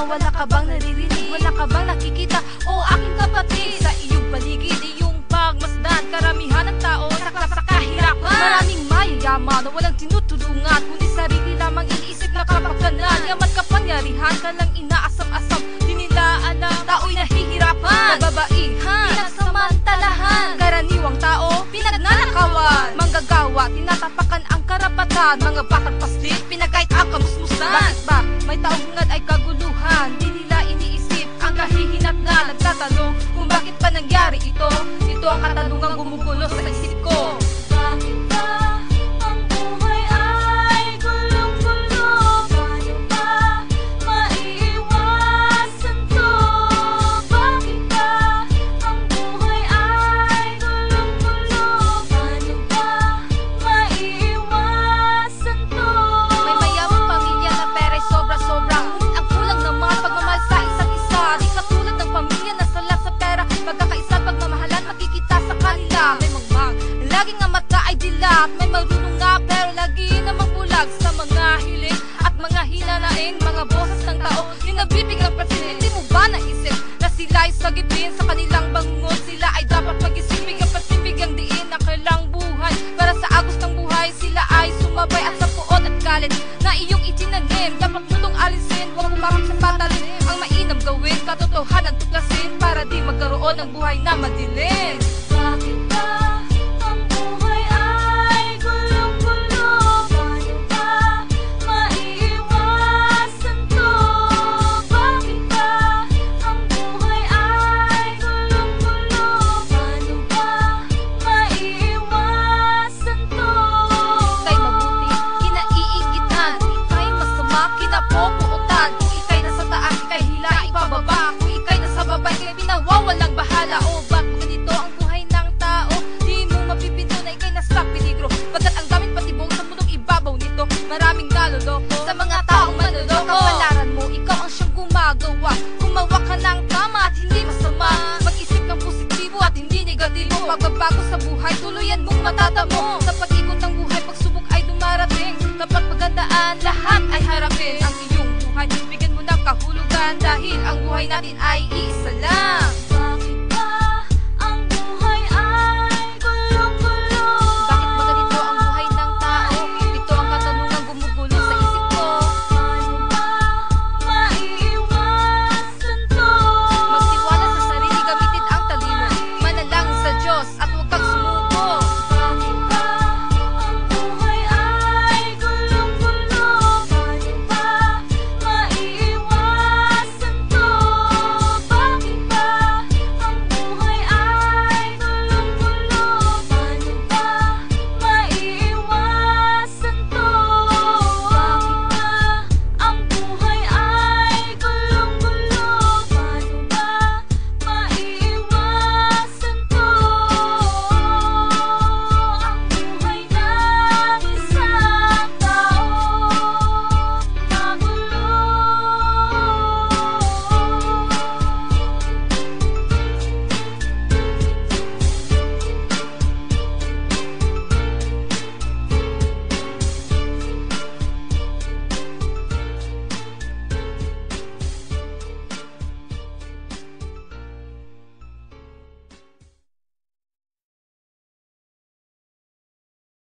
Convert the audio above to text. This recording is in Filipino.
Wala ka bang naririnig? Wala ka bang nakikita? O aking kapatid, sa iyong paligid, iyong pagmasdan, karamihan ng tao sakla sa kahirapan. Maraming mayayaman na walang tinutulungan, kundi sarili lamang iniisip na kapakanan. Yaman kapangyarihan ka lang inaasam-asam, di nila alam tao'y nahihirapan. Kababaihan, pinagsamantalahan, karaniwang tao, pinagnanakawan. Manggagawa, tinatapakan ang karapatan, mga batang paslit, pinagkait ang kamusmusan. Bakit ba may taong hangad ay kaguluhan? Di nila iniisip ang kahihinatnan. Nagtatanong kung bakit pa nangyari ito. Ito ang katanungang gumugulo sa isip ko. Bakit ba ang buhay ay gulong-gulo? Paano ba maiiwasan to? Bakit ba ang buhay ay gulong-gulo? Paano ba maiiwasan to? May mayamang pamilya na pera'y sobra-sobra, ngunit ang kulang naman pagmamahal sa isa't isa. Di katulad ng pamilya na salat sa pera, pagkakaisa pagmamahalan makikita sa kanila. May mangmang, laging ang mata ay dilat. May marunong nga pero lagi namang bulag sa mga hiling at mga hinanain. Mga boses ng tao yung nabibiglang pansin. Hindi mo ba naisip na sila ay sagipin sa kanilang bangungot? Sila ay dapat mag-isip, bigyan pansin, bigyang diin ang kailang buhay. Para sa agos ng buhay sila ay sumabay at sa puot at galit na iyong itinanim. Dapat mo tong alisin, huwag kumapit sa patalim. Ang mainam gawin, katotohanan tuklasin, para di magkaroon ng buhay na madilim. Bakit ba ang buhay ay gulong-gulo? Paano ba maiiwasan to? Bakit ba ang buhay ay gulong-gulo? Paano ba maiiwasan to? Ika'y mabuti, kinaiingitan. Kung ika'y masama, kinapopuutan. Kung ika'y nasa taas, ika'y hila, ipababa. Kung ika'y nasa baba, ika'y pinawawalang bahala. O ba't ganito ang buhay ng tao? Di mo mapipinto na ika'y nasa peligro, pagkat ang daming patibong sa mundong ibabaw nito. Maraming naloloko sa mga taong manloloko. Kapalaran mo, ikaw ang siyang gumagawa. Gumawa ka ng tama at hindi masama. Mag-isip ng positibo at hindi negatibo. Pagbabago sa buhay, tuluyan mong matatamo. Sa pag-ikot ng buhay, pagsubok ay dumarating. Dapat magandaan, lahat ay harapin. Ang iyong buhay, bigyan mo ng kahulugan, dahil ang buhay natin ay iisa lang.